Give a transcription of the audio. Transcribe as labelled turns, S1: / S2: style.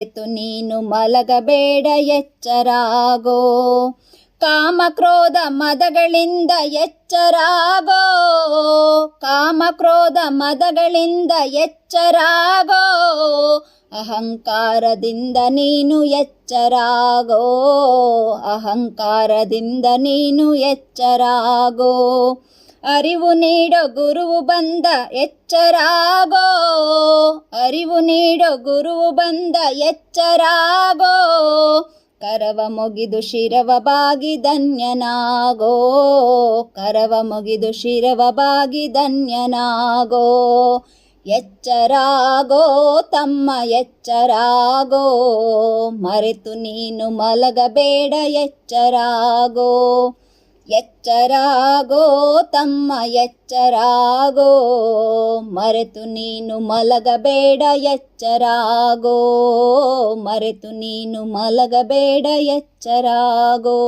S1: ನೀನು ಮಲಗಬೇಡ ಎಚ್ಚರಾಗೋ. ಕಾಮಕ್ರೋಧ ಮದಗಳಿಂದ ಎಚ್ಚರಾಗೋ. ಕಾಮಕ್ರೋಧ ಮದಗಳಿಂದ ಎಚ್ಚರಾಗೋ. ಅಹಂಕಾರದಿಂದ ನೀನು ಎಚ್ಚರಾಗೋ. ಅಹಂಕಾರದಿಂದ ನೀನು ಎಚ್ಚರಾಗೋ. ಅರಿವು ನೀಡೋ ಗುರುವು ಬಂದ ಎಚ್ಚರಾಗೋ. ಅರಿವು ನೀಡೋ ಗುರುವು ಬಂದ ಎಚ್ಚರಾಗೋ. ಕರವ ಮುಗಿದು ಶಿರವ ಬಾಗಿ ಧನ್ಯನಾಗೋ. ಕರವ ಮುಗಿದು ಶಿರವ ಬಾಗಿ ಧನ್ಯನಾಗೋ. ಎಚ್ಚರಾಗೋ ತಮ್ಮ ಎಚ್ಚರಾಗೋ. ಮರೆತು ನೀನು ಮಲಗಬೇಡ ಎಚ್ಚರಾಗೋ. ಎಚ್ಚರಾಗೋ ತಮ್ಮ ಎಚ್ಚರಾಗೋ. ಮರೆತು ನೀನು ಮಲಗಬೇಡ ಎಚ್ಚರಾಗೋ. ಮರೆತು ನೀನು ಮಲಗಬೇಡ ಎಚ್ಚರಾಗೋ.